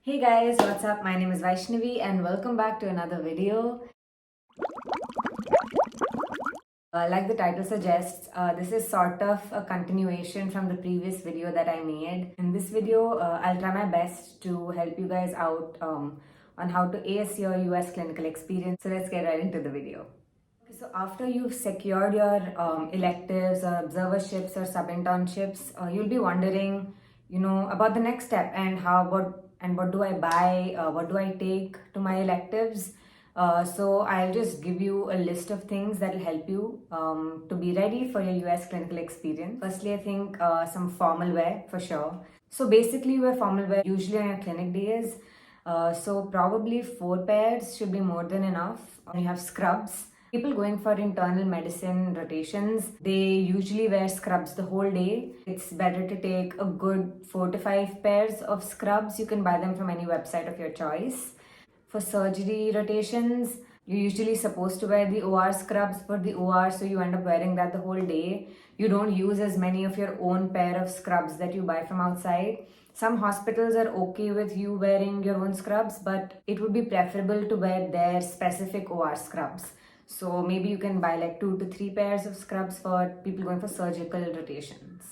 Hey guys, what's up? My name is Vaishnavi and welcome back to another video. Like the title suggests, this is sort of a continuation from the previous video that I made. In this video, I'll try my best to help you guys out on how to ace your US clinical experience. So let's get right into the video. Okay, so after you've secured your electives or observerships or sub-internships, you'll be wondering, about the next step and what do I buy, what do I take to my electives. So I'll just give you a list of things that will help you to be ready for your US clinical experience. Firstly, I think some formal wear for sure. So basically, you wear formal wear usually on your clinic days. So probably 4 pairs should be more than enough. You have scrubs. People going for internal medicine rotations, they usually wear scrubs the whole day. It's better to take a good 4 to 5 pairs of scrubs. You can buy them from any website of your choice. For surgery rotations, you're usually supposed to wear the OR scrubs for the OR, so you end up wearing that the whole day. You don't use as many of your own pair of scrubs that you buy from outside. Some hospitals are okay with you wearing your own scrubs, but it would be preferable to wear their specific OR scrubs. So maybe you can buy like 2 to 3 pairs of scrubs for people going for surgical rotations.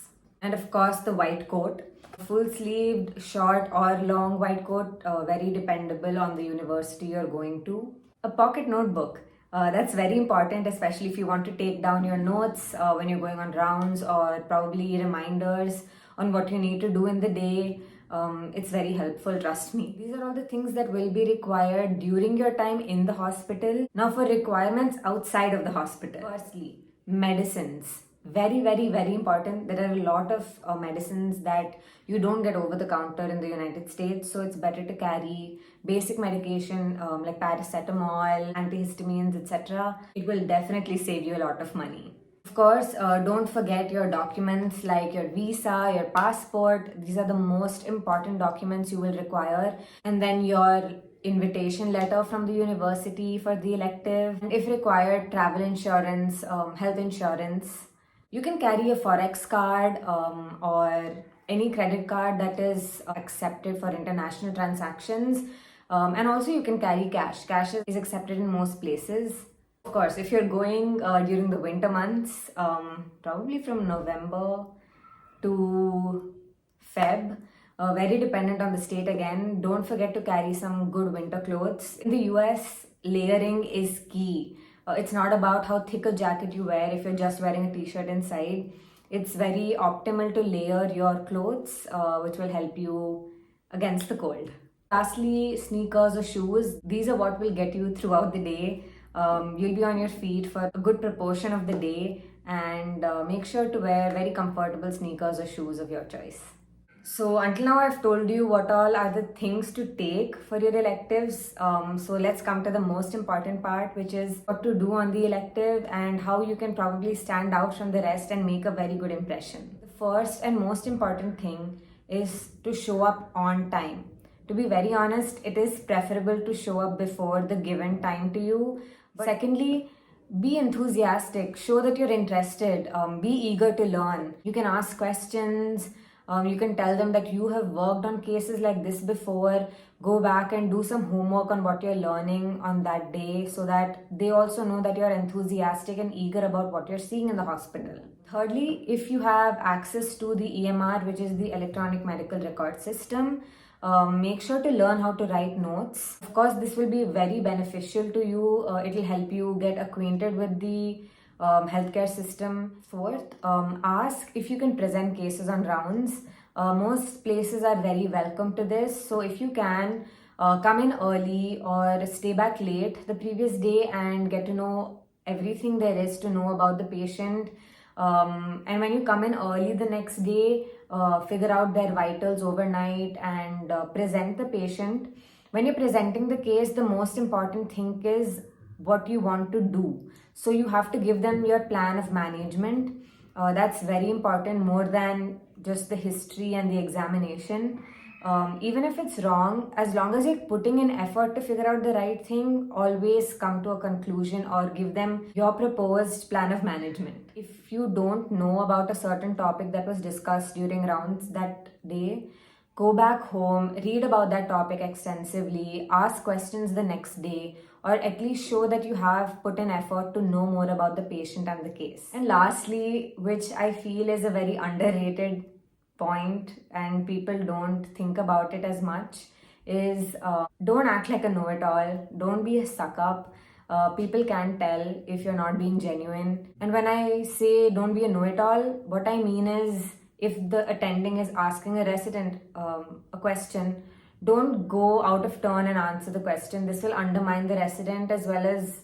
And of course, the white coat. Full sleeved, short or long white coat, very dependable on the university you're going to. A pocket notebook. That's very important, especially if you want to take down your notes when you're going on rounds, or probably reminders on what you need to do in the day. It's very helpful, trust me. These are all the things that will be required during your time in the hospital. Now, for requirements outside of the hospital. Firstly, medicines. Very, very, very important. There are a lot of medicines that you don't get over the counter in the United States, so it's better to carry basic medication like paracetamol, antihistamines, etc. It will definitely save you a lot of money. Of course, don't forget your documents like your visa, your passport. These are the most important documents you will require. And then your invitation letter from the university for the elective. And if required, travel insurance, health insurance. You can carry a Forex card or any credit card that is accepted for international transactions. And also, you can carry cash. Cash is accepted in most places. Of course, if you're going during the winter months, probably from November to Feb, very dependent on the state again, don't forget to carry some good winter clothes. In the US, layering is key. It's not about how thick a jacket you wear if you're just wearing a t-shirt inside. It's very optimal to layer your clothes, which will help you against the cold. Lastly, sneakers or shoes. These are what will get you throughout the day. You'll be on your feet for a good proportion of the day, and make sure to wear very comfortable sneakers or shoes of your choice. So until now, I've told you what all are the things to take for your electives. So let's come to the most important part, which is what to do on the elective and how you can probably stand out from the rest and make a very good impression. The first and most important thing is to show up on time. To be very honest, it is preferable to show up before the given time to you. But secondly, be enthusiastic, show that you're interested, be eager to learn. You can ask questions. You can tell them that you have worked on cases like this before. Go back and do some homework on what you're learning on that day so that they also know that you're enthusiastic and eager about what you're seeing in the hospital. Thirdly, if you have access to the EMR, which is the electronic medical record system, make sure to learn how to write notes. Of course, this will be very beneficial to you. It will help you get acquainted with the healthcare system. Fourth, ask if you can present cases on rounds. Most places are very welcome to this. So if you can, come in early or stay back late the previous day and get to know everything there is to know about the patient. And when you come in early the next day, figure out their vitals overnight and present the patient. When you're presenting the case, the most important thing is what you want to do. So you have to give them your plan of management. That's very important, more than just the history and the examination. Even if it's wrong, as long as you're putting in effort to figure out the right thing, always come to a conclusion or give them your proposed plan of management. If you don't know about a certain topic that was discussed during rounds that day, Go back home, read about that topic extensively, ask questions the next day, or at least show that you have put an effort to know more about the patient and the case. And lastly, which I feel is a very underrated point and people don't think about it as much, is don't act like a know-it-all, don't be a suck-up. People can tell if you're not being genuine. And when I say don't be a know-it-all, what I mean is if the attending is asking a resident a question, don't go out of turn and answer the question. This will undermine the resident as well as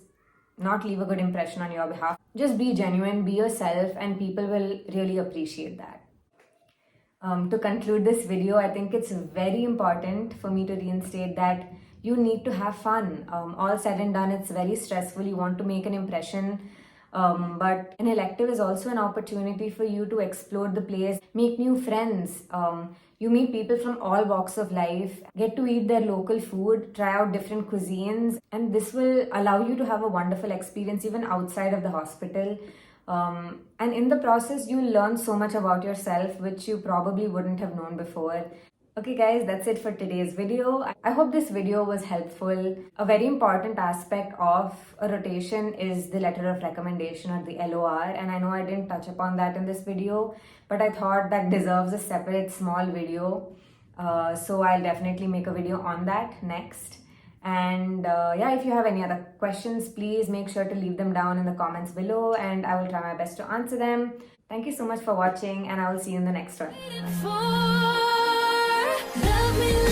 not leave a good impression on your behalf. Just be genuine, be yourself, and people will really appreciate that. To conclude this video, I think it's very important for me to reinstate that you need to have fun. All said and done, it's very stressful. You want to make an impression. But an elective is also an opportunity for you to explore the place, make new friends. You meet people from all walks of life, get to eat their local food, try out different cuisines, and this will allow you to have a wonderful experience even outside of the hospital. And in the process, you'll learn so much about yourself, which you probably wouldn't have known before. Okay guys, that's it for today's video. I hope this video was helpful. A very important aspect of a rotation is the letter of recommendation or the LOR, and I know I didn't touch upon that in this video, but I thought that deserves a separate small video. So I'll definitely make a video on that next. And yeah, if you have any other questions, please make sure to leave them down in the comments below and I will try my best to answer them. Thank you so much for watching and I will see you in the next one. Love me